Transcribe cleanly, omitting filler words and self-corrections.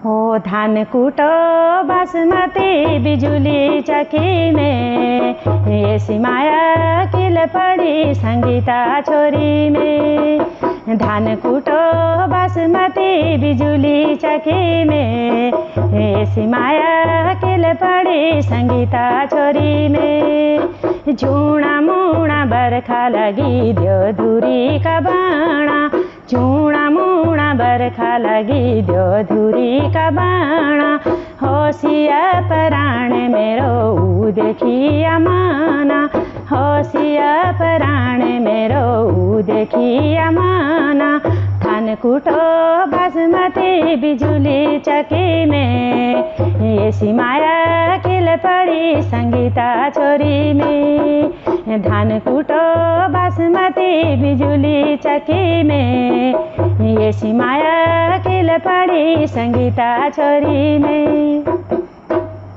हो धान कुटो बासमती बिजुली चकी में, ऐसी माया किल पड़ी संगीता छोरी में। धान कुटो बासमती बिजुली चकी में, ऐसी माया किल पड़ी संगीता छोरी में। झूणा मुणा बरखा लगी द्यो धुरी का बाणा, झूणा मुणा बरखा लगी द्यो धुरी का बाणा। होशिया पराण मेरो देखिया माना, होशिया पराण मेरो देखिया माना। धान कुटो बासमती बिजुली चकी में, ऐसी माया किल पड़ी संगीता छोरी में। धान कुटो बासमती बिजुली चकी में, ऐसी माया किल पड़ी संगीता छोरी में।